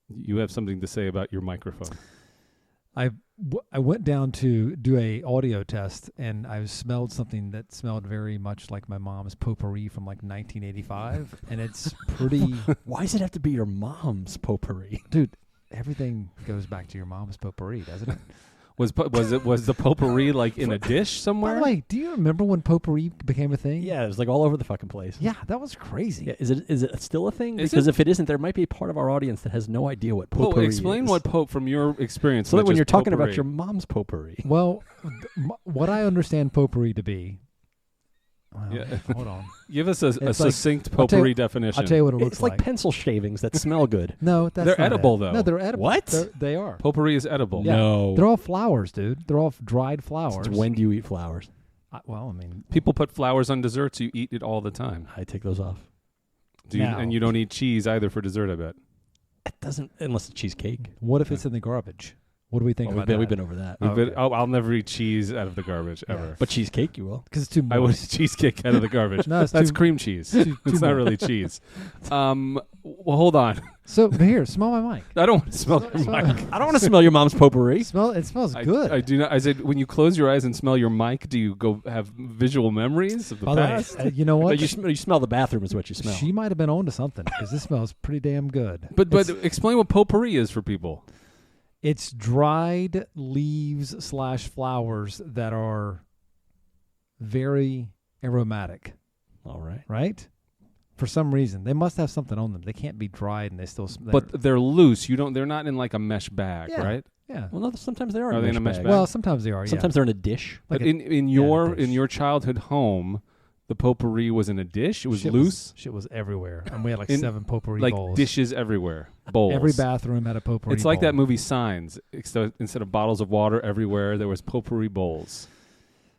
You have something to say about your microphone. I went down to do a audio test, and I smelled something that smelled very much like my mom's potpourri from like 1985, and it's pretty. Why does it have to be your mom's potpourri? Dude, everything goes back to your mom's potpourri, doesn't it? Was the potpourri like in a dish somewhere? By the way, do you remember when potpourri became a thing? Yeah, it was like all over the fucking place. Yeah, that was crazy. Yeah, is it still a thing? Is Because it? if it isn't, there might be a part of our audience that has no idea what potpourri Explain is. what from your experience. So that Mitch, when is you're talking potpourri. about your mom's potpourri. Well, what I understand potpourri to be. Well, Yeah. hold on. Give us a like- succinct I'll tell you- potpourri definition. I'll tell you what it looks It's like pencil shavings that smell good. No, that's They're not edible, it. though. No, they're edible. What? They are. Potpourri is edible. Yeah. No. They're all flowers, dude. They're all dried flowers. When do you eat flowers? Well, I mean, People put flowers on desserts. You eat it all the time. I take those off. Now- And you don't eat cheese either for dessert, I bet. It doesn't, unless it's cheesecake. what if it's in the garbage? What do we think about We've that? been over that. Okay. I'll never eat cheese out of the garbage Yeah. ever. But cheesecake, you will. Because it's too I would moist. eat cheesecake out of the garbage. No, it's That's too, cream cheese. too It's not moist. really cheese. Well, hold on. So here, smell my mic. I don't want to smell your Smell- mic. I don't want to smell your mom's potpourri. It smells good. I do not. I said, when you close your eyes and smell your mic, do you go have visual memories of the By the way, past? you know what? You smell the bathroom is what you smell. She might have been on to something because this smells pretty damn good. But explain what potpourri is for people. It's dried leaves / flowers that are very aromatic, All right. right? For some reason, they must have something on them. They can't be dried and they still. But they're loose. They're not in like a mesh bag, Yeah. right? yeah. Well, no, sometimes they are. Are they in a mesh bag. bag? Well, sometimes they are. Sometimes they're in a dish. Like But a- in yeah, dish. your childhood home, the potpourri was in a dish. It was Shit loose, Shit was everywhere, and we had like In- 7 potpourri like bowls. dishes everywhere, bowls. Every bathroom had a potpourri. It's like bowl. that movie Signs. Instead of bottles of water everywhere, there was potpourri bowls.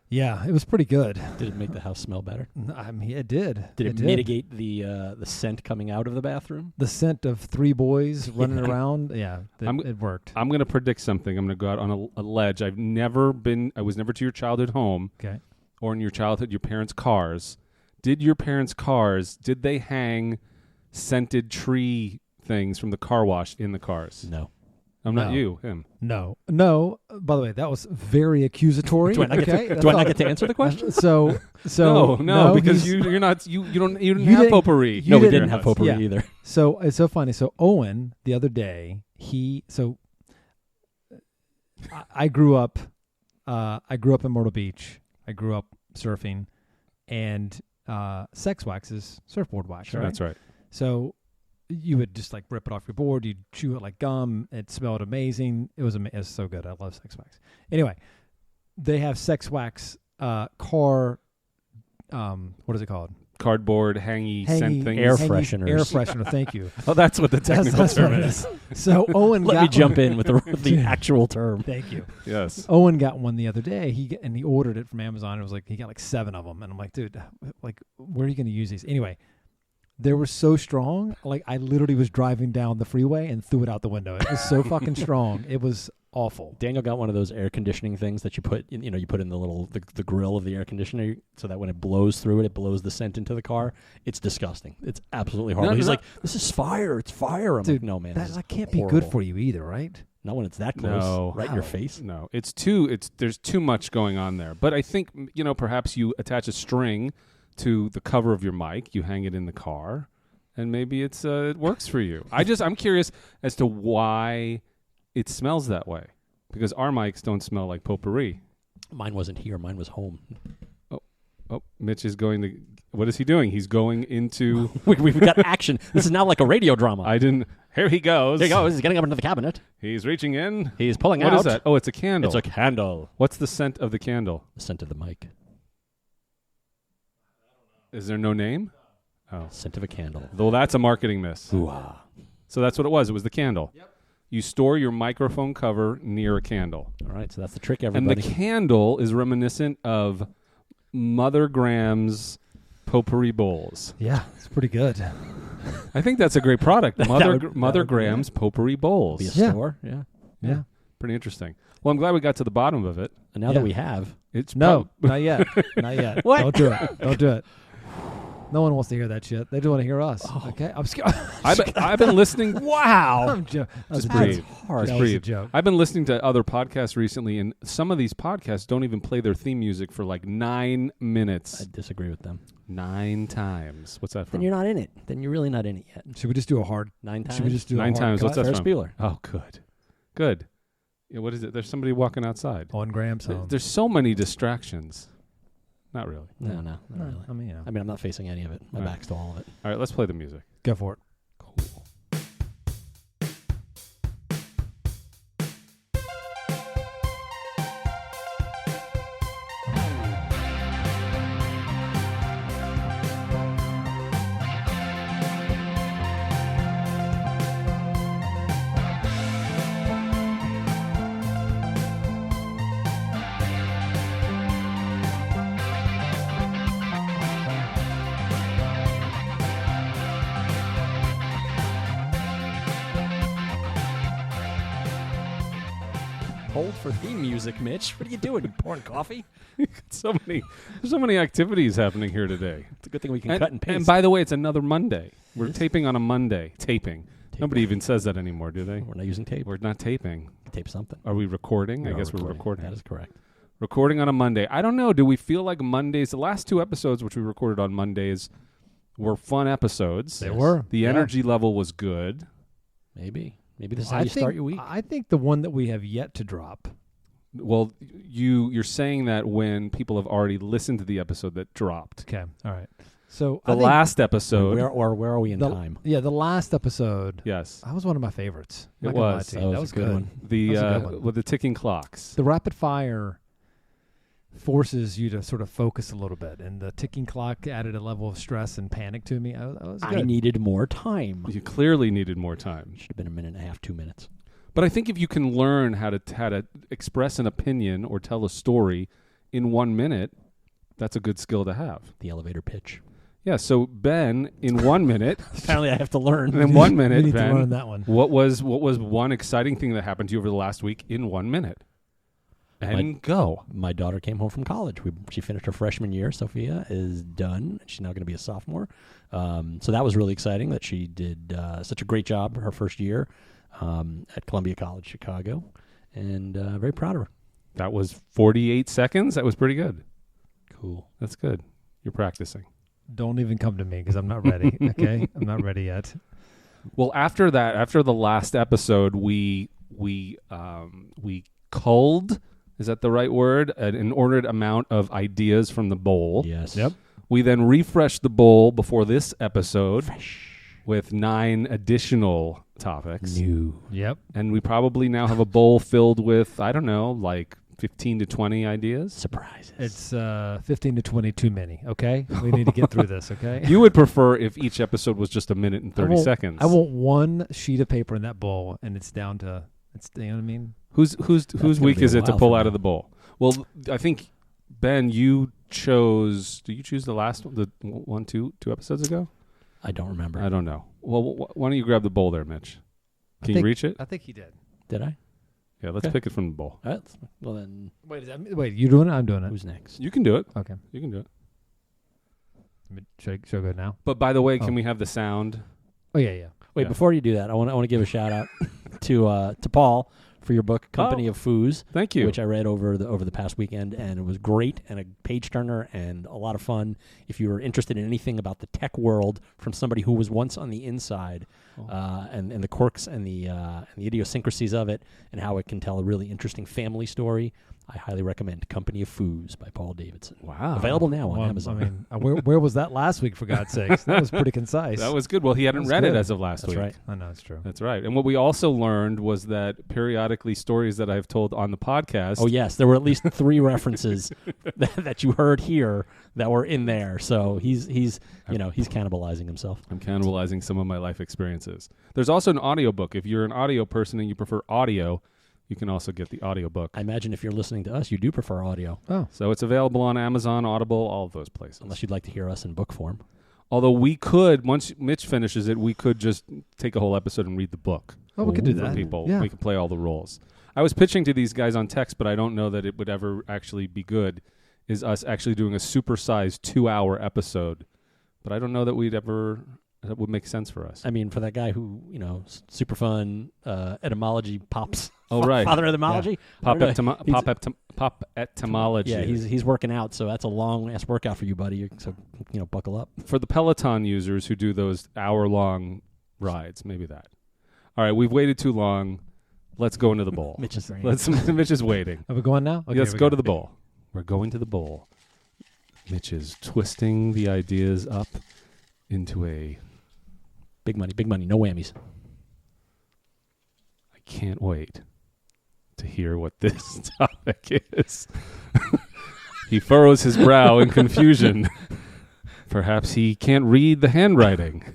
Yeah, it was pretty good. Did it make the house smell better? I mean, it did. Did it mitigate the scent coming out of the bathroom? The scent of 3 boys running Yeah. around? Yeah, it worked. I'm going to predict something. I'm going to go out on a ledge. I was never to your childhood home Okay. or in your parents' cars. Did your parents' cars, did they hang scented tree things from the car wash in the cars? No. I'm not No. you, him. No. By the way, that was very accusatory. Do I not get to answer the question? So No, because he's- you didn't You have didn't- potpourri. you No, we didn't- didn't have potpourri Yeah. either. So it's so funny. So Owen the other day, I grew up in Myrtle Beach. I grew up surfing, and sex wax is surfboard wax. Sure, right? that's right. So you would just like rip it off your board. You'd chew it like gum. It smelled amazing. It was so good. I love sex wax. Anyway, they have sex wax car. What is it called? Cardboard, hangy scent things. Air fresheners. Air freshener. Thank you. Oh, that's what the technical That's term what it is. So Owen Let got me jump in with the actual term. Thank you. Yes. Owen got one the other day. He ordered it from Amazon. It was like he got like 7 of them, and I'm like, dude, like, where are you going to use these anyway? They were so strong. Like I literally was driving down the freeway and threw it out the window. It was so fucking strong. It was awful. Daniel got one of those air conditioning things that you put in, you put in the little the grill of the air conditioner so that when it blows through it blows the scent into the car. It's disgusting. It's absolutely horrible. He's like, this is fire. It's fire. I'm Dude, like, no, man. That can't be good horrible. for you either, right? Not when it's that close. No. Right in your face. No, there's too much going on there. But I think, perhaps you attach a string to the cover of your mic, you hang it in the car, and maybe it works for you. I'm curious as to why it smells that way. Because our mics don't smell like potpourri. Mine wasn't here. Mine was home. Oh, Mitch is going to... What is he doing? He's going into... We've got action. This is now like a radio drama. Here he goes. There he goes. He's getting up into the cabinet. He's reaching in. He's pulling out. What is that? Oh, it's a candle. It's a candle. What's the scent of the candle? The scent of the mic. Is there no name? Oh. Scent of a candle. Well, that's a marketing miss. Ooh-ah. So that's what it was. It was the candle. Yep. You store your microphone cover near a candle. All right, so that's the trick, everybody. And the candle is reminiscent of Mother Graham's potpourri bowls. Yeah, it's pretty good. I think that's a great product. Mother would Graham's potpourri bowls. Be a Yeah. store. Yeah. Pretty interesting. Well, I'm glad we got to the bottom of it. And now that we have, It's No, not yet. Not yet. What? Don't do it. Don't do it. No one wants to hear that shit. They do want to hear us. Okay, I'm scared. I've been listening. Wow. I'm Just breathe. hard. Just That was a breathe. joke. I've been listening to other podcasts recently, and some of these podcasts don't even play their theme music for like 9 minutes. I disagree with them. 9 times. What's that from? Then you're not in it. Then you're really not in it yet. Should we just do a hard? 9 times. Should we just do 9 a hard times. What's cut? that Ferris from? Bueller. Oh, good. Good. Yeah, what is it? There's somebody walking outside. On Graham's home. There's so many distractions. Not really. No, not really. I mean, I mean, I'm not facing any of it. My All right. back's to all of it. All right, let's play the music. go for it. Cool. Hold for theme music, Mitch. What are you doing? You pouring coffee? so many activities happening here today. It's a good thing we can cut and paste. And by the way, it's another Monday. We're It is? taping on a Monday. Taping. Nobody even says that anymore, do they? We're not using tape. We're not taping. Tape something. Are we recording? We I are guess we're recording. That is correct. Recording on a Monday. I don't know. Do we feel like Mondays, the last 2 episodes which we recorded on Mondays were fun episodes? They Yes. were. The Yeah. energy level was good. Maybe this is how I you think, start your week. I think the one that we have yet to drop. Well, you're saying that when people have already listened to the episode that dropped. Okay. All right. So The I think last episode. Where are we in the, time? Yeah, the last episode. Yes. That was one of my favorites. It Not gonna lie was. to you. That was a good good. one. The That was a good one. with the ticking clocks. The rapid fire forces you to sort of focus a little bit, and the ticking clock added a level of stress and panic to me. I was I good. needed more time. You clearly needed more time. Should have been a minute and a half, 2 minutes. But I think if you can learn how to express an opinion or tell a story in 1 minute, that's a good skill to have. The elevator pitch. Yeah. So Ben, in 1 minute, Apparently, I have to learn. in 1 You minute, need to learn Ben, that one. what was one exciting thing that happened to you over the last week in 1 minute? And go. My daughter came home from college. She finished her freshman year. Sophia is done. She's now going to be a sophomore. So that was really exciting that she did such a great job her first year at Columbia College, Chicago. And very proud of her. That was 48 seconds. That was pretty good. Cool. That's good. You're practicing. Don't even come to me because I'm not ready. Okay, I'm not ready yet. Well, after that, after the last episode, we culled, is that the right word? An inordinate amount of ideas from the bowl. Yes. Yep. We then refreshed the bowl before this episode with 9 additional topics. New. Yep. And we probably now have a bowl filled with, I don't know, like 15 to 20 ideas. Surprises. It's 15 to 20 too many. Okay, we need to get through this. Okay. You would prefer if each episode was just a minute and 30 won't- seconds. I want one sheet of paper in that bowl, and it's down to you know what I mean. Whose gonna week be a is it to while pull for out me. of the bowl? Well, I think Ben, you chose. Did you choose the last one? The one, two episodes ago? I don't remember. I don't know. Well, why don't you grab the bowl there, Mitch? Can you think- reach it? I think he did. Did I? Yeah, let's okay. pick it from the bowl. Well, then Wait, you doing it? I'm doing it. who's next? You can do it. Okay. You can do it. Should I go now? But by the way, can Oh. we have the sound? Oh yeah. Wait, Yeah. before you do that, I want to give a shout out to Paul for your book, Company Oh. of Foos, Thank you. which I read over the past weekend, and it was great and a page turner and a lot of fun. If you were interested in anything about the tech world from somebody who was once on the inside, and the quirks and the idiosyncrasies of it, and how it can tell a really interesting family story, I highly recommend Company of Foos by Paul Davidson. Wow. Available now on Well, Amazon. I mean, where was that last week? For God's sakes, that was pretty concise. That was good. Well, he hadn't That's read it good. as of last That's week. right. I know it's true. That's right. And what we also learned was that periodically stories that I've told on the podcast. Oh yes, there were at least 3 references that you heard here that were in there. So he's cannibalizing himself. I'm cannibalizing some of my life experiences. There's also an audiobook. If you're an audio person and you prefer audio, you can also get the audiobook. I imagine if you're listening to us, you do prefer audio, Oh, So it's available on Amazon, Audible, all of those places. unless you'd like to hear us in book form. Although we could, once Mitch finishes it, we could just take a whole episode and read the book. we could do For that. people. Yeah. We could play all the roles. I was pitching to these guys on text, but I don't know that it would ever actually be good, is us actually doing a supersized 2-hour episode but I don't know that that would make sense for us. I mean, for that guy who, super fun etymology pops. Oh, right. Father of etymology. Pop etymology. Yeah, he's working out, so that's a long ass workout for you, buddy. So buckle up. For the Peloton users who do those hour-long rides, maybe that. All right, we've waited too long. Let's go into the bowl. Mitch is Mitch is waiting. Are we going now? Okay, Let's go to the bowl. We're going to the bowl. Mitch is twisting the ideas up into a big money, no whammies. I can't wait to hear what this topic is. He furrows his brow in confusion. Perhaps he can't read the handwriting.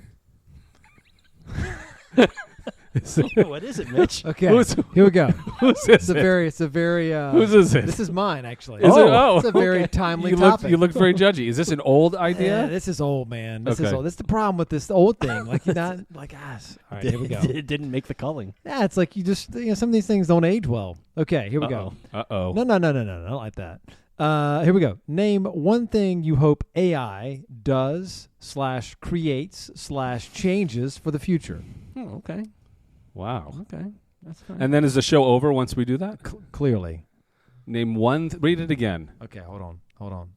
What is it, Mitch? Okay, here we go. Who's this? It's a very. Whose is it? This is mine, actually. Is it? Oh, it's a very timely topic. You look very judgy. Is this an old idea? Yeah, this is old, man. This Okay. is old. This is the problem with this old thing. Like you're not like us. All right, here we go. It didn't make the culling. Yeah, it's like you just some of these things don't age well. Okay, here we go. Uh-oh. No, not like that. Here we go. Name one thing you hope AI does / creates / changes for the future. Oh, okay. Wow. Okay. That's fine. And then is the show over once we do that? Clearly. Name one. Read it again. Okay, hold on.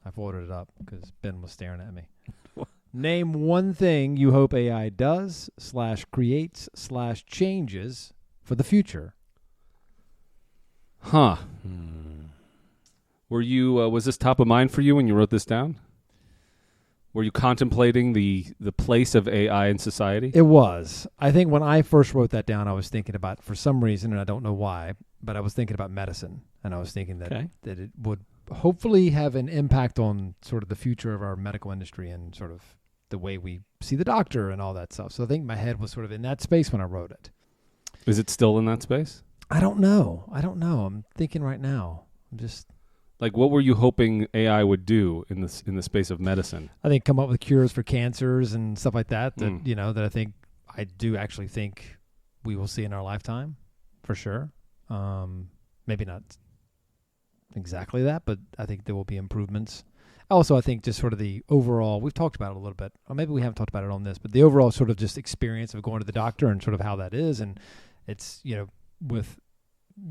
I've ordered it up because Ben was staring at me. Name one thing you hope AI does / creates / changes for the future. Huh. Were you? Was this top of mind for you when you wrote this down? Were you contemplating the place of AI in society? It was. I think when I first wrote that down, I was thinking about, for some reason, and I don't know why, but I was thinking about medicine, and I was thinking that it would hopefully have an impact on sort of the future of our medical industry and sort of the way we see the doctor and all that stuff. So I think my head was sort of in that space when I wrote it. Is it still in that space? I don't know. I'm thinking right now. I'm just... Like, what were you hoping AI would do in the space of medicine? I think come up with cures for cancers and stuff like that. That I do actually think we will see in our lifetime, for sure. Maybe not exactly that, but I think there will be improvements. Also, I think just sort of the overall, we've talked about it a little bit, or maybe we haven't talked about it on this, but the overall sort of just experience of going to the doctor and sort of how that is, and it's with.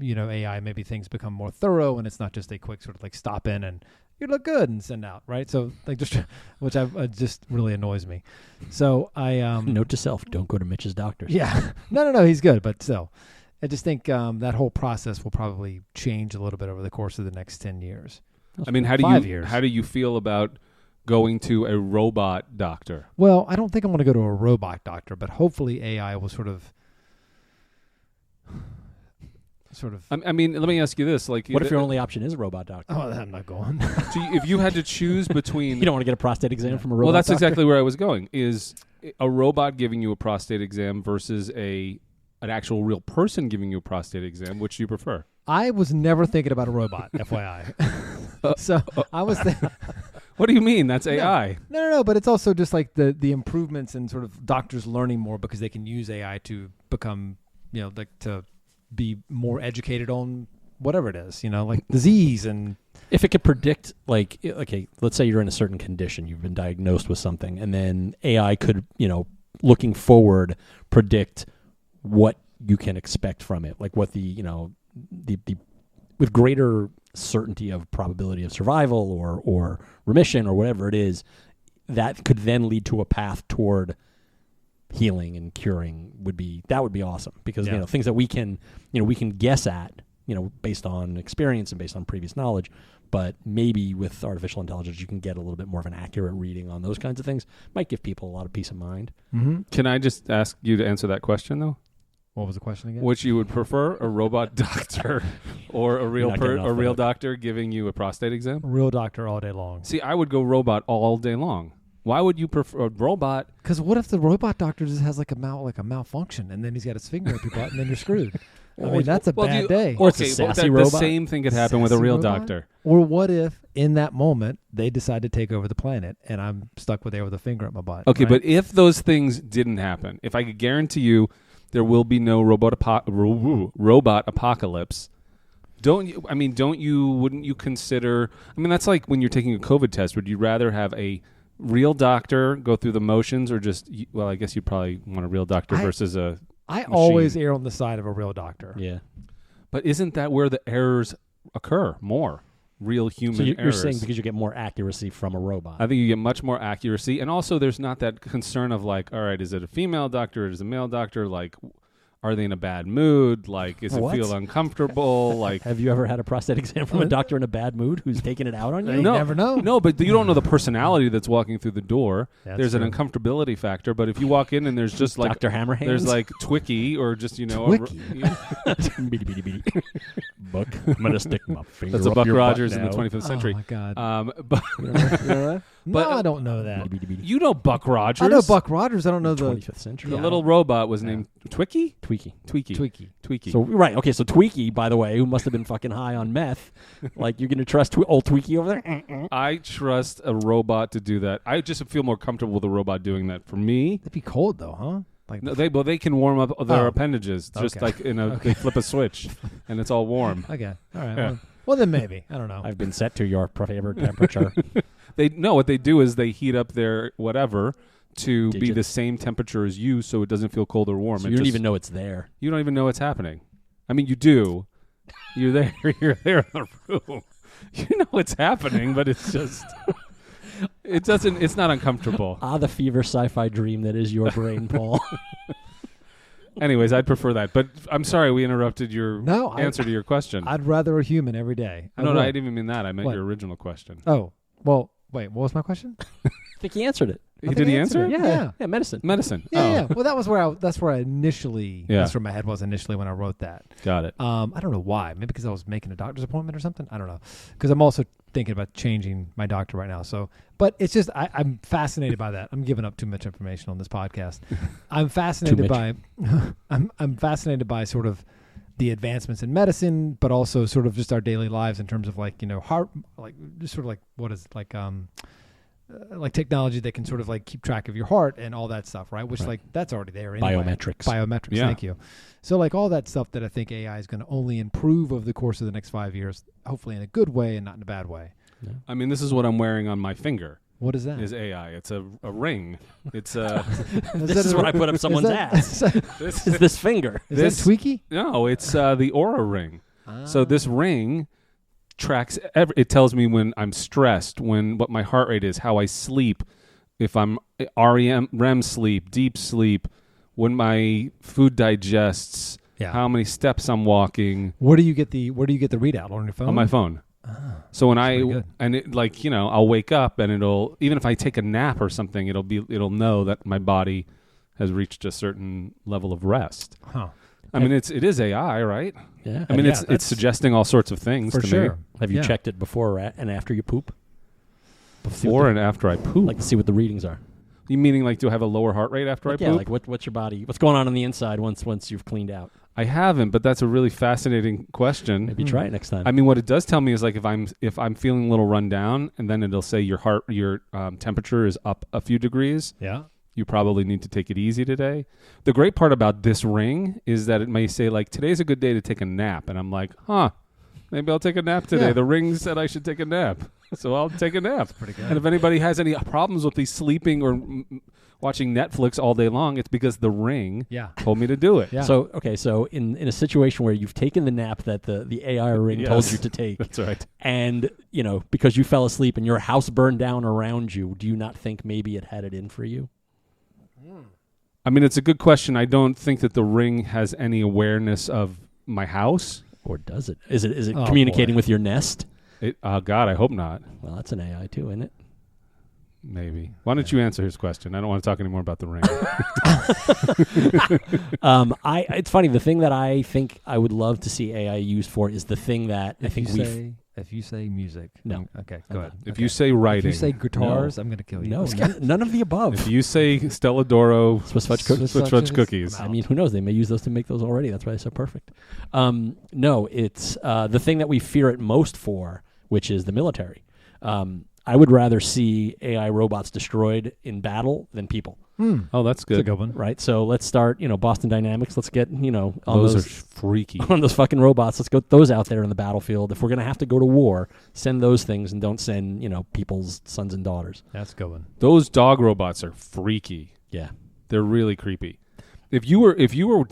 AI, maybe things become more thorough and it's not just a quick sort of like stop in and you look good and send out, right? So like which just really annoys me. So I note to self: don't go to Mitch's doctor. Yeah, no, he's good, but still, I just think that whole process will probably change a little bit over the course of the next 10 years. I mean, how do you feel about going to a robot doctor? Well, I don't think I'm going to go to a robot doctor, but hopefully AI will sort of. I mean, let me ask you this: like, what if your only option is a robot doctor? Oh, I'm not going. So if you had to choose between, you don't want to get a prostate exam from a robot. Well, that's doctor? exactly where I was going. Is a robot giving you a prostate exam versus an actual real person giving you a prostate exam? Which do you prefer? I was never thinking about a robot, FYI. So I was thinking. What do you mean? That's AI. No. But it's also just like the improvements and sort of doctors learning more because they can use AI to become, to be more educated on whatever it is, like disease. And if it could predict, like, okay, let's say you're in a certain condition, you've been diagnosed with something, and then AI could, looking forward, predict what you can expect from it, like what the with greater certainty of probability of survival or remission or whatever it is, that could then lead to a path toward healing and curing would be awesome because things that we can guess at based on experience and based on previous knowledge, but maybe with artificial intelligence you can get a little bit more of an accurate reading on those kinds of things. Might give people a lot of peace of mind. Mm-hmm. Can I just ask you to answer that question though? What was the question again? Which you would prefer, a robot doctor or a real doctor giving you a prostate exam? A real doctor all day long. See, I would go robot all day long. Why would you prefer a robot? Because what if the robot doctor just has like a malfunction and then he's got his finger up your butt and then you're screwed? I mean, that's a bad day. Or it's a sassy robot. The same thing could happen with a real doctor. Or what if in that moment they decide to take over the planet and I'm stuck there with a finger up my butt? Okay, right? but if those things didn't happen, if I could guarantee you there will be no robot apocalypse, wouldn't you consider, I mean, that's like when you're taking a COVID test, would you rather have a real doctor, go through the motions, or just well, I guess you probably want a real doctor versus a. I machine. always err on the side of a real doctor. Yeah. But isn't that where the errors occur more? Real human So you're errors. saying because you get more accuracy from a robot. I think you get much more accuracy, and also there's not that concern of like, all right, is it a female doctor? Is it a male doctor? Like, are they in a bad mood? Like, is it feel uncomfortable? Like, have you ever had a prostate exam from a doctor in a bad mood who's taking it out on you? You never know. No, but you don't know the personality that's walking through the door. That's there's true. an uncomfortability factor, but if you walk in and there's just like Dr. Hammerhands? there's like Twicky or just Twicky? Beady, beady, beady. Buck, I'm gonna stick my finger. that's a up Buck your Rogers butt in the now. 25th century. Oh my God. But No, I don't know that. Beady, beady, beady. you know Buck Rogers. I know Buck Rogers. I don't know the 25th century. The little robot was named Twicky. Tweaky. Tweaky. So right, okay. So Tweaky, by the way, who must have been fucking high on meth, like you're gonna trust old Tweaky over there? I trust a robot to do that. I just feel more comfortable with a robot doing that. For me, It'd be cold though, huh? Like no, they can warm up their appendages just Okay. like they flip a switch and it's all warm. Okay, all right. Yeah. Well, then maybe I don't know. I've been set to your favorite temperature. What they do is they heat up their whatever to be Digits. the same temperature as you, so it doesn't feel cold or warm. So It you don't just- even know it's there. You don't even know what's happening. I mean, you do. You're there. You're there in the room. You know what's happening, but it's just. It doesn't. It's not uncomfortable. The fever sci-fi dream that is your brain, Paul. Anyways, I'd prefer that. But I'm sorry we interrupted your No, answer to your question. I'd rather a human every day. No, would. I didn't even mean that. I meant What? your original question. Oh, well, wait. What was my question? I think he answered it. Did he answer? it. Yeah, medicine. Medicine. Yeah, Oh, yeah. Well, that was where that's where I initially. Yeah. That's where my head was initially when I wrote that. got it. I don't know why. Maybe because I was making a doctor's appointment or something. I don't know. Because I'm also thinking about changing my doctor right now. So, but it's just I'm fascinated by that. I'm giving up too much information on this podcast. I'm fascinated by. I'm fascinated by sort of the advancements in medicine, but also sort of just our daily lives in terms of like heart, like just sort of like what is like technology that can sort of like keep track of your heart and all that stuff, right? Which like that's already there anyway. Biometrics, Yeah. thank you. So like all that stuff that I think AI is going to only improve over the course of the next 5 years, hopefully in a good way and not in a bad way. Yeah. I mean, this is what I'm wearing on my finger. What is that? Is AI? It's a ring. It's a. This is what I put up someone's ass. this, Is this finger? Is This- that Tweaky? no, it's the Aura ring. So this ring tracks. It tells me when I'm stressed, what my heart rate is, how I sleep, if I'm REM sleep, deep sleep, when my food digests, Yeah. how many steps I'm walking Where do you get the readout on your phone? on my phone. So when pretty good. I'll wake up and it'll, even if I take a nap or something, it'll know that my body has reached a certain level of rest. Huh. I mean, it is AI, right? Yeah. I mean, Yeah, it's that's- suggesting all sorts of things For to sure. me. Have you Yeah. checked it before and after you poop? Before and after I poop. Like to see what the readings are. You meaning like, do I have a lower heart rate after I Yeah, poop? like what's your body? What's going on the inside once you've cleaned out? I haven't, but that's a really fascinating question. Maybe try it next time. I mean, what it does tell me is like if I'm feeling a little run down, and then it'll say your temperature is up a few degrees. Yeah. You probably need to take it easy today. The great part about this ring is that it may say like, today's a good day to take a nap, and I'm like, maybe I'll take a nap today. Yeah. The ring said I should take a nap, so I'll take a nap. Pretty good. And if anybody has any problems with me sleeping or watching Netflix all day long, it's because the ring Yeah. told me to do it. Yeah. So so in a situation where you've taken the nap that the AI ring Yes. told you to take, That's right. and because you fell asleep and your house burned down around you, do you not think maybe it had it in for you? I mean, it's a good question. I don't think that the ring has any awareness of my house. Or does it? Is it Oh, communicating boy. with your Nest? God, I hope not. Well, that's an AI too, isn't it? Maybe. Why don't you answer his question? I don't want to talk anymore about the ring. It's funny. The thing that I think I would love to see AI used for is the thing that I think If you say music, No. Okay, go ahead. If you say writing, If you say guitars, I'm going to kill you. No, none of the above. if you say Stella Doro Swiss fudge cookies. Swiss fudge cookies, I mean, who knows? They may use those to make those already. That's why they're so perfect. No, it's the thing that we fear it most for, which is the military. I would rather see AI robots destroyed in battle than people. Oh, that's That's a good. good one. Right, so let's start. Boston Dynamics. Let's get on Those are freaky. on those fucking robots. Let's get those out there in the battlefield. If we're gonna have to go to war, send those things and don't send people's sons and daughters. That's a good one. Those dog robots are freaky. Yeah, They're really creepy. If you were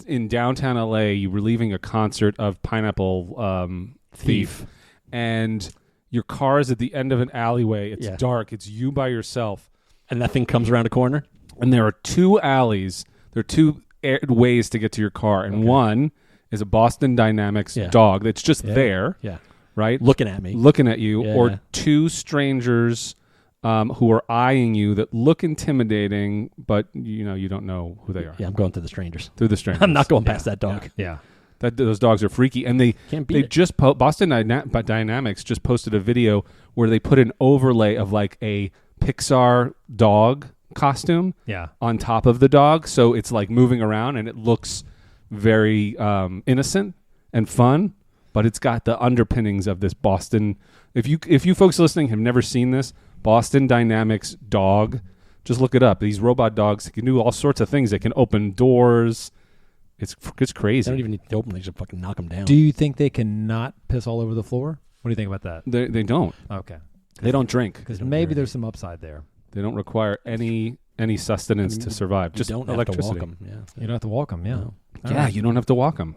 in downtown LA, you were leaving a concert of Pineapple Thief, and your car is at the end of an alleyway. It's dark. It's you by yourself, and that thing comes around a corner. and there are 2 alleys. There are 2 ways to get to your car, and one is a Boston Dynamics dog that's just there, right, looking at me, looking at you, Yeah, or yeah. 2 strangers who are eyeing you that look intimidating, but you don't know who they are. Yeah, I'm going to the strangers. Through the strangers. I'm not going past that dog. Yeah. Those dogs are freaky, and they Can't beat it. Boston Dynamics just posted a video where they put an overlay of like a Pixar dog costume Yeah. on top of the dog, so it's like moving around and it looks very innocent and fun, but it's got the underpinnings of this Boston. If you folks listening have never seen this Boston Dynamics dog, just look it up. These robot dogs can do all sorts of things. They can open doors. It's They crazy. don't even need to open. They just fucking knock them down. Do you think they can not piss all over the floor? What do you think about that? They don't. Okay. They don't drink. Because maybe there's some upside there. They don't require any sustenance to survive. You Just don't have electricity. to walk them. Yeah, You don't have to walk them, yeah. No. All Yeah, right. you don't have to walk them.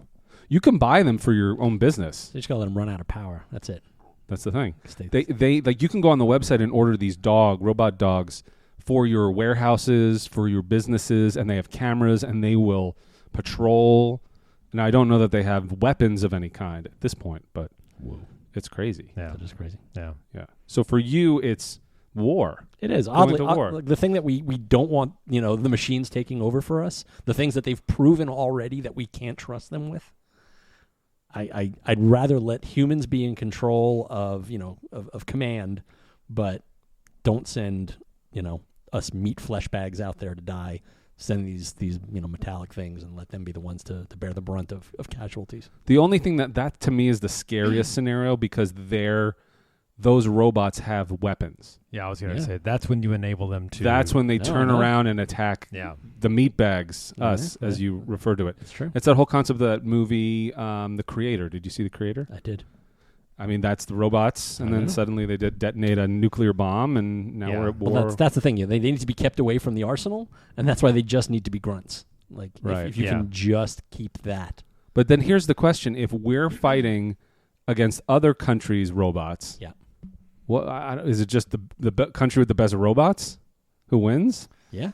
You can buy them for your own business. They just gotta let them run out of power. That's it. That's the thing. Stay- They like you can go on the website and order these robot dogs for your warehouses, for your businesses, and they have cameras and they will patrol. Now I don't know that they have weapons of any kind at this point, but it's crazy. Yeah. That's just crazy. Yeah. Yeah. So for you, it's war. It is Going oddly to war. like the thing that we don't want. The machines taking over for us. The things that they've proven already that we can't trust them with. I'd rather let humans be in control of of command, but don't send us meat flesh bags out there to die. Send these metallic things and let them be the ones to bear the brunt of casualties. The only thing that to me is the scariest scenario because those robots have weapons. Yeah, I was going to say, that's when you enable them to... That's when they turn around and attack the meat bags, us, as you refer to it. It's true. It's that whole concept of that movie, The Creator. Did you see The Creator? I did. I mean, that's the robots, and then suddenly they detonate a nuclear bomb, and now we're at war. Well, that's the thing. They need to be kept away from the arsenal, and that's why they just need to be grunts. Like, Right. if you can just keep that. But then here's the question: if we're fighting against other countries' robots, is it just the country with the best robots who wins? Yeah.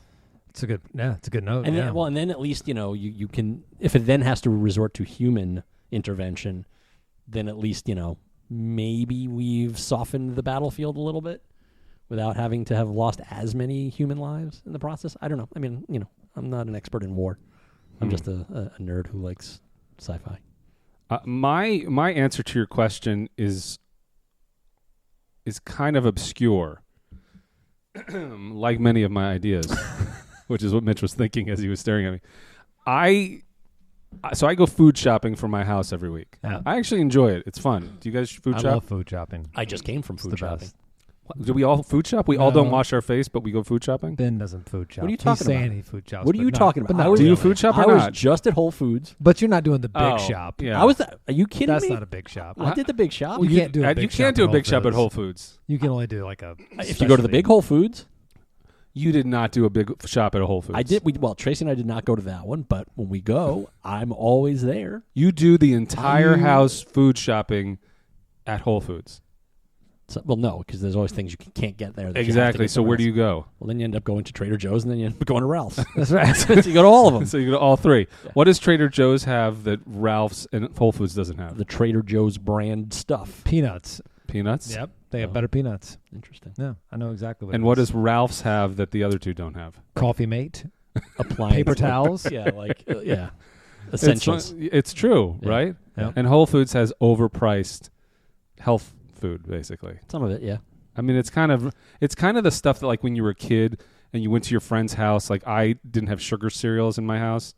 It's a good note. And yeah. then at least you can, if it then has to resort to human intervention, then at least maybe we've softened the battlefield a little bit without having to have lost as many human lives in the process. I don't know. I mean, I'm not an expert in war. I'm just a nerd who likes sci-fi. My answer to your question is kind of obscure, like many of my ideas, which is what Mitch was thinking as he was staring at me. So I go food shopping for my house every week. Yeah. I actually enjoy it. It's fun. Do you guys food I shop? love food shopping. I just came from It's food the shopping. best. Do we all food shop? We all don't No. wash our face, but we go food shopping? Ben doesn't food shop. What are you He's talking saying about? he food shops. What are but you not- talking but about? not Do you really. food shop or I not? was just at Whole Foods. But you're not doing the big Oh, shop. yeah. Are you kidding That's me? not a big shop. I did the big shop. You can't do a big you shop can't do at a big Whole shop at Foods. Whole Foods. You can only do like a... If you go to the big Whole Foods, You did not do a big shop at a Whole Foods. I did. Tracy and I did not go to that one, but when we go, I'm always there. You do the entire house food shopping at Whole Foods. So, well, no, because there's always things you can't get there. That you have to Exactly. get So where somewhere do you go? else. Well, then you end up going to Trader Joe's, and then you end up going to Ralph's. That's right. So you go to all of them. So you go to all three. What does Trader Joe's have that Ralph's and Whole Foods doesn't have? The Trader Joe's brand stuff. Peanuts. Peanuts? Yep. They have better peanuts. Interesting. Yeah, I know exactly what And it what is. does Ralph's have that the other two don't have? Coffee Mate. Appliances. Paper towels. Yeah, essentials. It's true, Yeah. right? Yeah. And Whole Foods has overpriced health food, basically. Some of it, yeah. I mean, it's kind of the stuff that, like, when you were a kid and you went to your friend's house. Like, I didn't have sugar cereals in my house,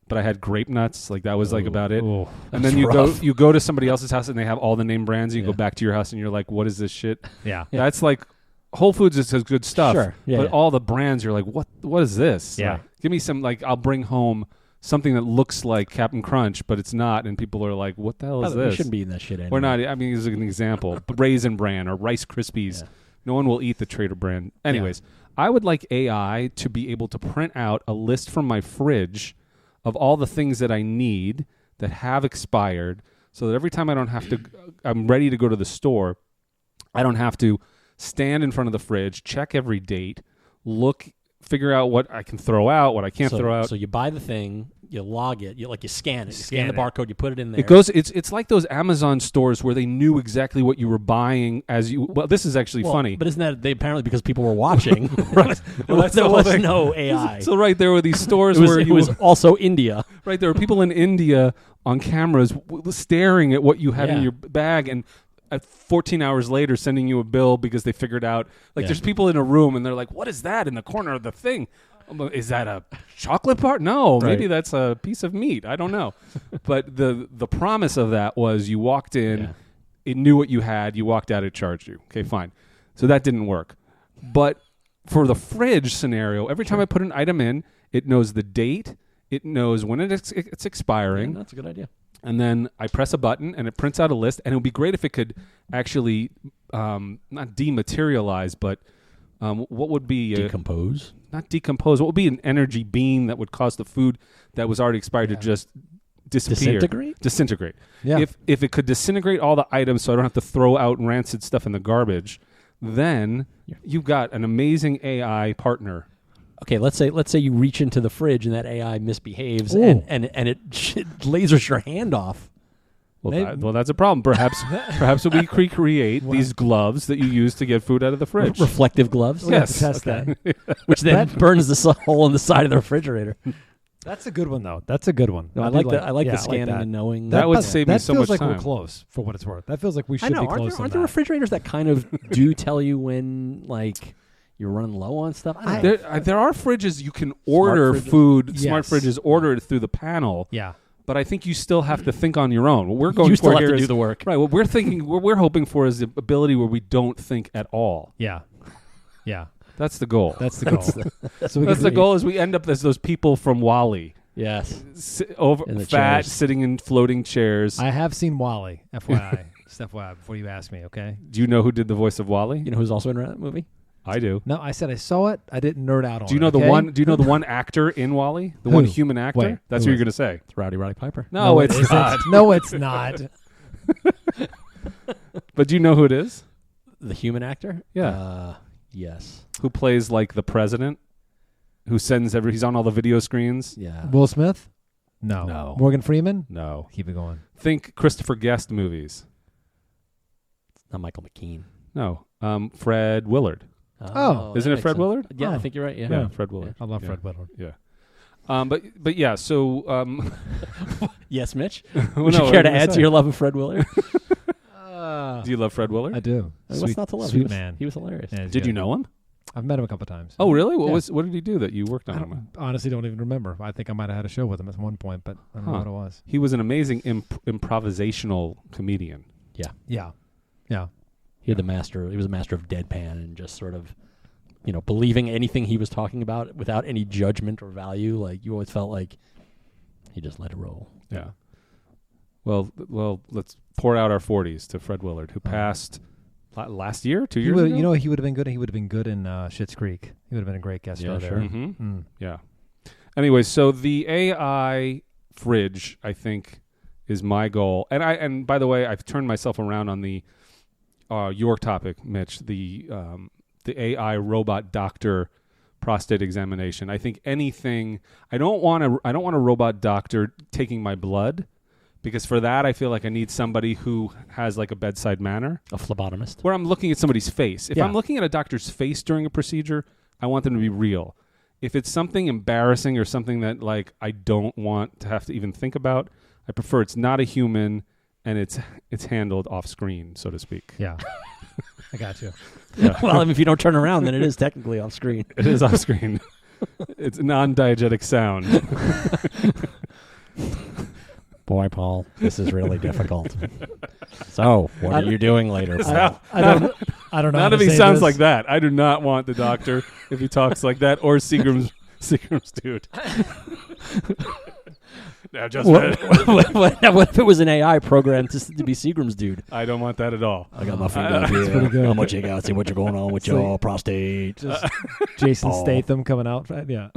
but I had grape nuts. Like, that was like about it. Oh, And then you go to somebody else's house and they have all the name brands. And you go back to your house and you're like, what is this shit? yeah. That's like Whole Foods is good stuff. Sure. Yeah, but yeah. all the brands, you're like, what is this? Yeah. Like, give me some, like, I'll bring home something that looks like Captain Crunch, but it's not, and people are like, what the hell is We this? shouldn't be eating that shit anymore. We're not. I mean, as an example, Raisin Bran or Rice Krispies. Yeah. No one will eat the Trader brand. Anyways, I would like AI to be able to print out a list from my fridge of all the things that I need that have expired, so that every time I'm ready to go to the store, I don't have to stand in front of the fridge, check every date, figure out what I can throw out, what I can't throw out. So you buy the thing, you log it, you scan it, Scan the it. barcode, you put it in there. It goes. It's like those Amazon stores where they knew exactly what you were buying as you. Well, this is actually funny. But isn't that they apparently because people were watching? Right. Well, that's there the whole was thing. no AI. So right there were these stores it was, where it you was also India. right there were people in India on cameras staring at what you had in Yeah. your bag and. 14 hours later, sending you a bill because they figured out. Like, there's people in a room and they're like, "What is that in the corner of the thing? Is that a chocolate bar? No, maybe that's a piece of meat. I don't know." But the promise of that was you walked in, it knew what you had, you walked out, it charged you. Okay, fine. So that didn't work. But for the fridge scenario, every time I put an item in, it knows the date, it knows when it's expiring. Yeah, that's a good idea. And then I press a button and it prints out a list. And it would be great if it could actually not dematerialize, but what would be Decompose? not decompose. What would be an energy beam that would cause the food that was already expired to just disappear? Disintegrate. Yeah. If it could disintegrate all the items, so I don't have to throw out rancid stuff in the garbage, then you've got an amazing AI partner. Okay, let's say you reach into the fridge and that AI misbehaves and it lasers your hand off. Well, that's a problem. Perhaps we recreate these gloves that you use to get food out of the fridge. Reflective gloves? We'll have to Yes. test that. Which then burns the hole in the side of the refrigerator. That's a good one, though. That's a good one. No, I do like the I like the yeah, scanning that. and knowing. That would save me so much That feels like time. we're close for what it's worth. That feels like we I should know. be close Aren't on there that. refrigerators that kind of do tell you when you're running low on stuff? I don't know. There are fridges you can order fridges? food. Smart Yes. fridges order it through the panel. Yeah. But I think you still have to think on your own. What we're going You for still have here to is do the work. right. What we're thinking, what we're hoping for is the ability where we don't think at all. Yeah. Yeah. That's the goal. That's the goal. So we That's can the goal. Is we end up as those people from WALL-E, Yes. over In the fat, chairs. sitting in floating chairs. I have seen WALL-E, FYI. Just FYI, before you ask me, okay? Do you know who did the voice of WALL-E? You know who's also in that movie? I do. No, I said I saw it. I didn't nerd out on it. Do you know the okay? one? Do you know the one actor in WALL-E? The Who? one human actor? Wait, That's who who you're is going to say. It's Rowdy Piper. No, it it's isn't. not. No, it's not. But do you know who it is? The human actor? Yeah. Yes. Who plays like the president? Who sends he's on all the video screens? Yeah. Will Smith? No. No. Morgan Freeman? No. Keep it going. Think Christopher Guest movies. Not Michael McKean. No. Fred Willard. Oh. Isn't that it Fred makes sense. Willard? Yeah, Oh. I think you're right. Yeah. Yeah, Fred Willard. I love Yeah. Fred Willard. Yeah. But yeah, so Yes, Mitch. well, Would no, you care to what was I add to saying? your love of Fred Willard? Do you love Fred Willard? I do. What's not to love? Sweet man. He was hilarious. Yeah, he's Did good. you know him? I've met him a couple times. Oh, really? Yeah. What did he do that you worked I on him? honestly don't even remember. I think I might have had a show with him at one point, but I don't know Huh. what it was. He was an amazing improvisational comedian. Yeah. Yeah. He was a master of deadpan and just sort of, believing anything he was talking about without any judgment or value. Like you always felt like he just let it roll. Yeah. Well, let's pour out our 40s to Fred Willard, who passed last year, 2 years ago. He would have been good. He would have been good in Schitt's Creek. He would have been a great guest star there. Mm-hmm. Yeah. Anyway, so the AI fridge, I think, is my goal. And by the way, I've turned myself around on the your topic, Mitch, the AI robot doctor prostate examination. I think anything. I don't want a robot doctor taking my blood, because for that I feel like I need somebody who has like a bedside manner, A phlebotomist. where I'm looking at somebody's face. If Yeah. I'm looking at a doctor's face during a procedure, I want them to be real. If it's something embarrassing or something that like I don't want to have to even think about, I prefer it's not a human and it's handled off screen, so to speak. Yeah. I got you. Yeah. Well, I mean, if you don't turn around, then it is technically off screen. It is off screen. It's non-diegetic sound. Boy, Paul, this is really difficult. So, what are you doing later, Paul? I don't. I don't know. Not how if to he say sounds this. like that. I do not want the doctor if he talks like that, or Seagram's dude. Now just What if it was an AI program to be Seagram's dude? I don't want that at all. I got my finger up here. pretty good. I'm gonna check out, see what's going on with So- your prostate. Just Jason Oh. Statham coming out. Right? Yeah.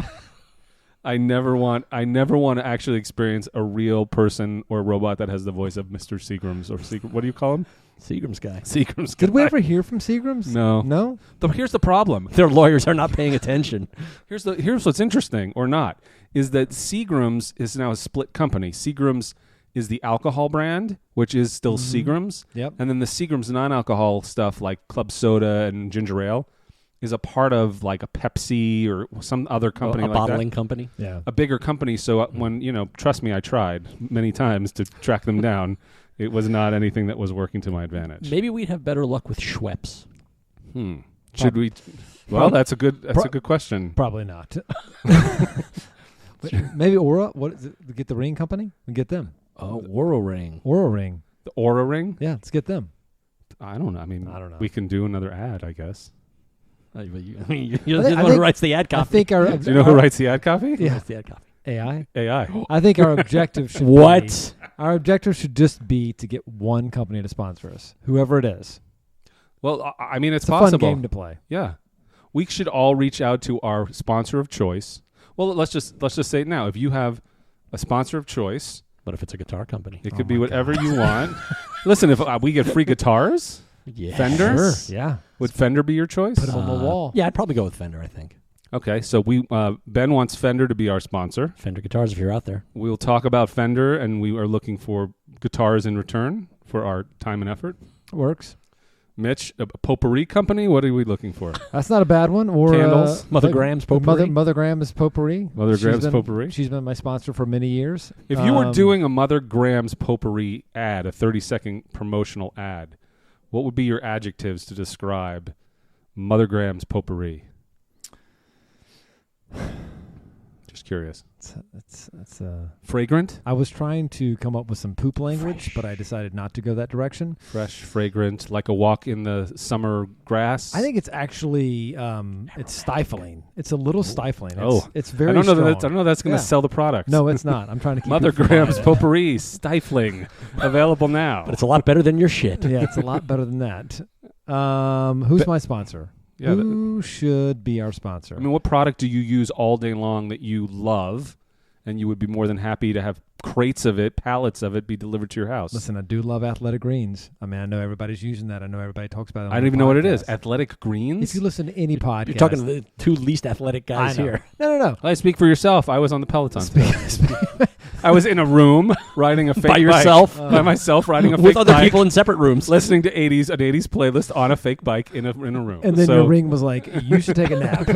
I never want to actually experience a real person or robot that has the voice of Mr. Seagram's or Seagram. What do you call him? Seagram's guy. Seagram's guy. Did we ever hear from Seagram's? No. No? Here's the problem. Their lawyers are not paying attention. Here's what's interesting or not is that Seagram's is now a split company. Seagram's is the alcohol brand, which is still Seagram's. Yep. And then the Seagram's non-alcohol stuff like club soda and ginger ale is a part of like a Pepsi or some other company a like bottling that. company. Yeah. A bigger company. So when, trust me, I tried many times to track them down. It was not anything that was working to my advantage. Maybe we'd have better luck with Schweppes. Should we? Well, that's a good question. Probably not. Maybe Aura. What is it? Get the ring company. We get them. Oh, Oral Ring. Aura ring. The Aura Ring? Yeah, let's get them. I don't know. I mean, I don't know. we can do another ad, I guess. You're the I one who think- writes the ad I copy. think our Do you know who writes the ad copy? Yeah. Writes the ad copy. AI. AI. I think our objective should What? be, our objective should just be to get one company to sponsor us, whoever it is. Well, I mean, it's It's a possible. fun game to play. Yeah, we should all reach out to our sponsor of choice. Well, let's just say it now. If you have a sponsor of choice, What if it's a guitar company? it could be whatever you want. Listen, if we get free guitars, Yeah. Fender? Sure. Yeah. would Fender be your choice? Put them on the wall. Yeah, I'd probably go with Fender, I think. Okay, so Ben wants Fender to be our sponsor. Fender guitars, if you're out there. We'll talk about Fender, and we are looking for guitars in return for our time and effort. Works. Mitch, a Potpourri company. What are we looking for? That's not a bad one. Or Candles. Mother Graham's Potpourri. Mother Graham's Potpourri. Mother She's Graham's been- Potpourri. She's been my sponsor for many years. If you were doing a Mother Graham's Potpourri ad, a 30-second promotional ad, what would be your adjectives to describe Mother Graham's Potpourri? Just curious. it's Fragrant, I was trying to come up with some poop language, but I decided not to go that direction. fresh, fragrant, like a walk in the summer grass. I think it's actually it's stifling. It's a little stifling. Oh. It's very I don't know strong. that's going to Yeah. sell the product. No, it's not. I'm trying to keep Mother it from Graham's buying it. Potpourri, stifling, available now. But it's a lot better than your shit. Yeah, it's a lot better than that. Who's my sponsor? Yeah, Who should be our sponsor? I mean, what product do you use all day long that you love, and you would be more than happy to have crates of it, pallets of it, be delivered to your house? Listen, I do love Athletic Greens. I mean, I know everybody's using that. I know everybody talks about it. I don't even know what it is. Athletic Greens? If you listen to any podcast, You're talking to the two least athletic guys I know. here. No. I speak for yourself. I was on the Peloton. Speak- I was in a room riding a fake By bike. yourself? By myself riding a fake With other bike, people in separate rooms. listening to an 80s playlist on a fake bike in a room. And then So- your ring was like, you should take a nap.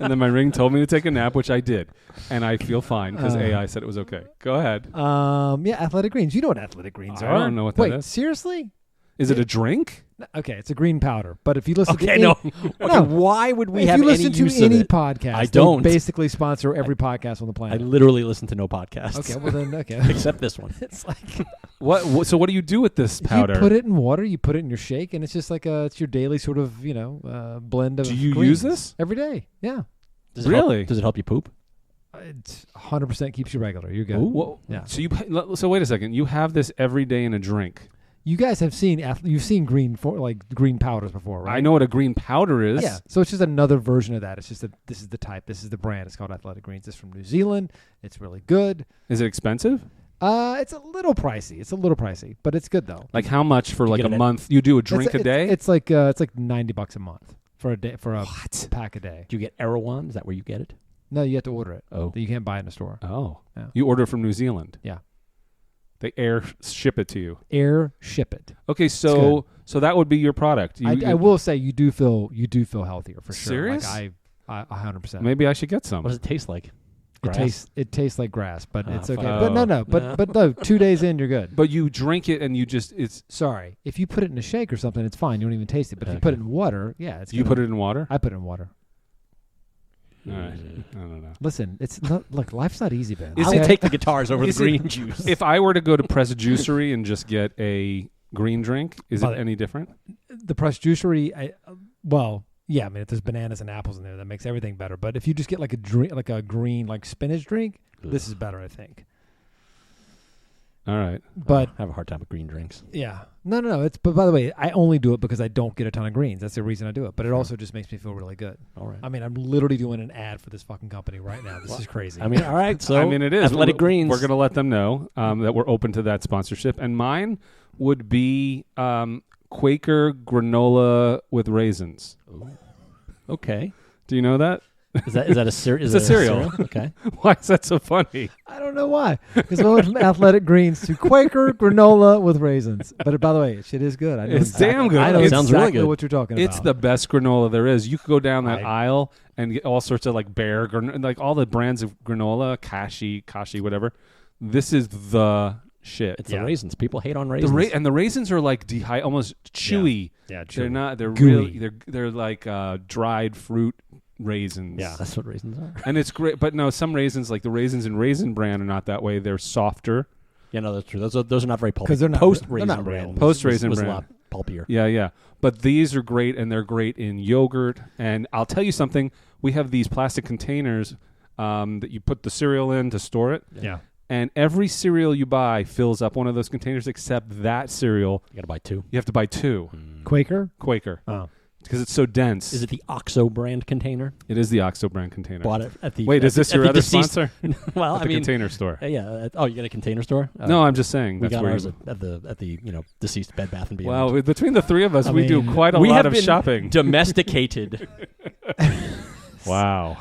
And then my ring told me to take a nap, which I did. And I feel fine because AI said it was okay. Go ahead. Yeah, Athletic Greens. You know what Athletic Greens I are. don't know what that Wait, is. seriously? Is it a drink? Okay, it's a green powder. But if you listen to Okay, any, no. Okay, why would we if have you listen any to use any of it? podcast, I they don't. basically sponsor every podcast on the I planet. literally listen to no podcasts. Okay, well then, okay. Except this one. It's like So what do you do with this powder? you put it in water, you put it in your shake, and it's just like it's your daily sort of blend of. Do you greens. use this? every day? Yeah, Does it Really? Help, does it help you poop? it 100% keeps you regular. You're good. Well, Yeah. So wait a second. You have this every day in a drink. You guys have seen you've seen green green powders before, right? I know what a green powder is. Yeah, so it's just another version of that. It's just this is the type, this is the brand. It's called Athletic Greens. It's from New Zealand. It's really good. Is it expensive? It's a little pricey. But it's good though. Like how much for like get a it at- month? You do a drink a day? It's like $90 a month for a day for a pack a day. Do you get Erewhon? Is that where you get it? No, you have to order it. Oh. You can't buy it in a store. Oh. Yeah. You order from New Zealand. Yeah. They air ship it to you. Air ship it. Okay, so that would be your product. I will say you do feel healthier for sure. Serious? Like I 100%. Maybe I should get some. What does it taste like? It Grass? tastes like grass, but it's okay. fuck. But no. But no. 2 days in, you're good. But you drink it and it's Sorry, if you put it in a shake or something, it's fine. You don't even taste it. But if you Okay. put it in water, yeah, it's. you put it in water? I put it in water. All right. I don't know. Listen, it's not. Look, life's not easy, Ben. Is I'll it- take the guitars over the Is it- green juice. If I were to go to Press Juicery and just get a green drink? Is it any different? The pressed juicery, yeah, I mean, if there's bananas and apples in there, that makes everything better. But if you just get like a drink, like a green, like spinach drink, this is better, I think. All right. But I have a hard time with green drinks. Yeah. No. But by the way, I only do it because I don't get a ton of greens. That's the reason I do it. But it also just makes me feel really good. All right. I mean, I'm literally doing an ad for this fucking company right now. This is crazy. I mean, all right. So I mean, it is Athletic Greens. We're going to let them know that we're open to that sponsorship. And mine would be Quaker granola with raisins. Ooh. Okay. Do you know that? Is that a cereal? It's a cereal. Okay. Why is that so funny? I don't know why. Because we went from Athletic Greens to Quaker granola with raisins. But by the way, shit is good. I know It's damn good. I know It sounds exactly really good. what you're talking about. It's the best granola there is. You could go down that aisle and get all sorts of like Bear, like all the brands of granola, Kashi, whatever. This is the shit. It's the raisins. People hate on raisins. And the raisins are like almost chewy. Yeah, chewy. They're not. They're gooey. really. They're like dried fruit raisins. Yeah, that's what raisins are. And it's great. But no, some raisins, like the raisins in Raisin Bran, are not that way. They're softer. Yeah, no, that's true. Those are not very pulpy. Because they're not Post-Raisin they're not Bran. real. Post-Raisin was a Bran. lot pulpier. Yeah. But these are great, and they're great in yogurt. And I'll tell you something. We have these plastic containers that you put the cereal in to store it. Yeah. And every cereal you buy fills up one of those containers, except that cereal. You got to buy 2. You have to buy 2. Quaker? Quaker. Oh. Because it's so dense. Is it the OXO brand container? It is the OXO brand container. Bought it at the. Wait, is this your other sponsor? Well, at the container store. Yeah. Oh, you got a container store? No, I'm just saying. We That's got where ours at the deceased Bed Bath and Beyond. Wow, between the three of us, we do quite a we lot have of been shopping. Domesticated. Wow.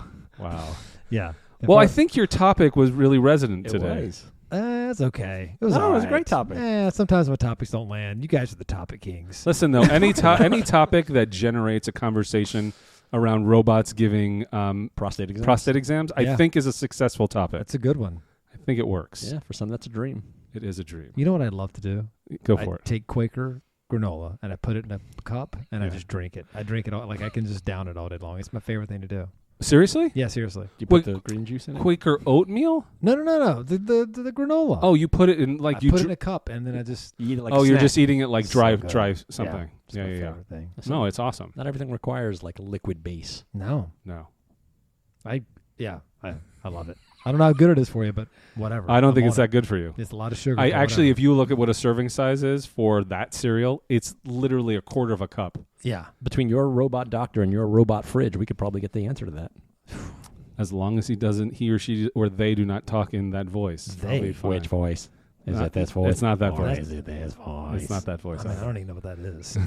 Yeah. Well, I think your topic was really resonant today. It was. It's okay. It was It was a alright. great topic. Sometimes my topics don't land. You guys are the topic kings. Listen, though, any topic that generates a conversation around robots giving Prostate exams, I think is a successful topic. That's a good one. I think it works. Yeah, for some that's a dream. It is a dream. You know what I'd love to do? Go for it. Take Quaker granola and I put it in a cup and I just drink it. I drink it all, like I can just down it all day long. It's my favorite thing to do. Seriously? Yeah, seriously. Do you put the green juice in it? Quaker oatmeal? No. The granola. Oh, you put it in like I put it in a cup and then I just You eat it like you're snack. just eating it like dry good. something. It's my favorite thing. No, it's awesome. Not everything requires like a liquid base. No. I love it. I don't know how good it is for you, but whatever. don't think it's that good for you. It's a lot of sugar. I but actually, whatever. if you look at what a serving size is for that cereal, it's literally a quarter of a cup. Yeah. Between your robot doctor and your robot fridge, we could probably get the answer to that. As long as he or she or they do not talk in that voice. They? I'll be fine. Which voice? Is Not- it this voice? It's not that Or voice. is it this voice? It's not that voice. I mean, I don't even know what that is.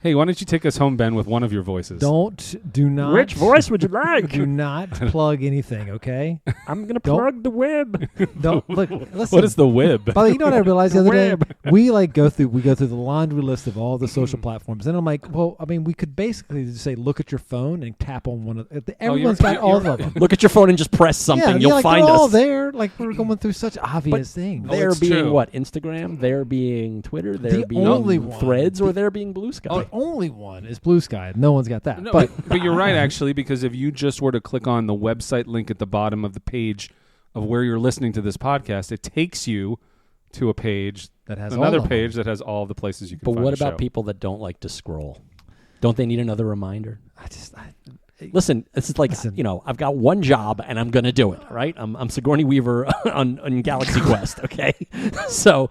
Hey, why don't you take us home, Ben, with one of your voices? Do not. Which voice would you like? Do not plug anything, okay? I'm going to Don't- plug the web. Don't look. Listen. What is the wib? But you know what I realized the other day? We go through the laundry list of all the social platforms, and I'm like, well, I mean, we could basically just say, look at your phone and tap on one of. Everyone's got all of them. Look at your phone and just press something. Yeah, You'll like find they're all us. there. Like we're going through such obvious things. Oh, There it's being true. what? Instagram? There being Twitter? There The being only one. Threads? Or there being Blue Sky? The only one is Blue Sky. No one's got that. No, but but you're right, actually, because if you just were to click on the website link at the bottom of the page of where you're listening to this podcast, it takes you to a page, that has another all of page that has all the places you can But find what the about show. people that don't like to scroll? Don't they need another reminder? them. Listen, it's just like, Listen. I've got one job and I'm going to do it, right? I'm Sigourney Weaver on Galaxy Quest, okay? So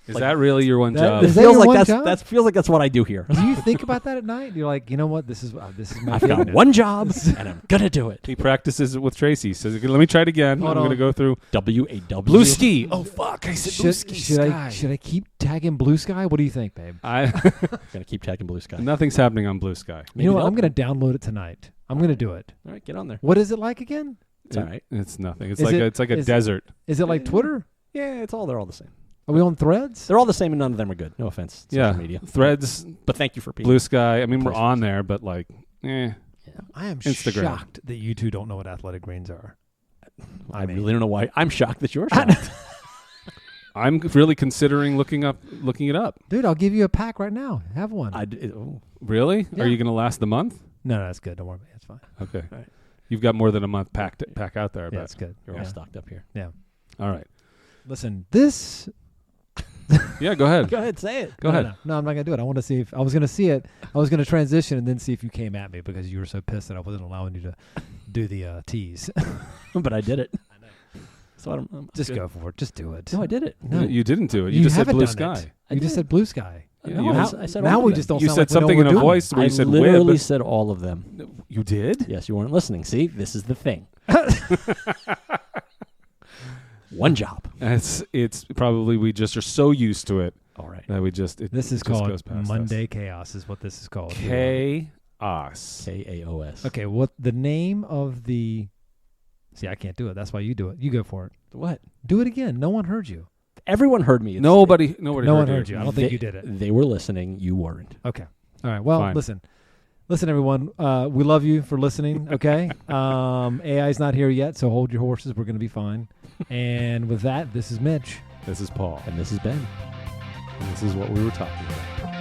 Is that really your one job? is it that feels your like one that's job? that feels like that's what I do here. Do you think about that at night? You're like, you know what? This is my I've got fitness. one job and I'm going to do it. He practices it with Tracy. Says, let me try it again. Hold I'm going to on. go through WAW. Blue Ski. Oh, fuck. I said Blue Ski Should Sky. I keep tagging Blue Sky? What do you think, babe? Going to keep tagging Blue Sky. Nothing's happening on Blue Sky. You know what? they'll- I'm going to download it tonight. I'm going to do it. All right, get on there. What is it like again? It's all right. It's nothing. It's Is like a is- desert. Is it like Twitter? Yeah, they're all the same. Are we on Threads? They're all the same and none of them are good. No offense. Yeah. Social media. Threads, But thank you for being Blue Sky. I mean, we're Please. on there, but like, Yeah. I am Instagram. shocked that you two don't know what athletic greens are. I really don't know why. I'm shocked that you're shocked. I'm really considering looking it up. Dude, I'll give you a pack right now. Have one. Really? Yeah. Are you going to last the month? No, that's good. Don't worry about it. It's fine. Okay. Right. You've got more than a month pack out there. I Yeah, bet. it's good. You're all stocked up here. Yeah. All right. Listen, this Yeah, go ahead. Go ahead, say it. Go ahead. No, I'm not gonna do it. I want to see if I was gonna see it. I was gonna transition and then see if you came at me because you were so pissed that I wasn't allowing you to do the tease. But I did it. I know. So I'm Just good. go for it. Just do it. No, I did it. No, You didn't do it. You you just said haven't blue done sky. it. You just said blue sky. Yeah, No, you I didn't- said Now all we of just them. don't. You sound said like we know something what in a we're doing. voice where I you said literally wib. said all of them. You did? Yes, you weren't listening. See, this is the thing. One job. It's probably we just are so used to it All right. that we just This is just goes called past Monday Chaos. Is what this is called. us. Chaos. KAOS. Okay. What the name of the? See, I can't do it. That's why you do it. You go for it. What? Do it again. No one heard you. Everyone heard me. Nobody No one heard you. you. I don't think you did it. They were listening. You weren't. Okay. All right. Well, Fine. listen, everyone. We love you for listening. Okay. AI's not here yet, so hold your horses. We're gonna be fine. And with that, this is Mitch. This is Paul. And this is Ben. And this is what we were talking about.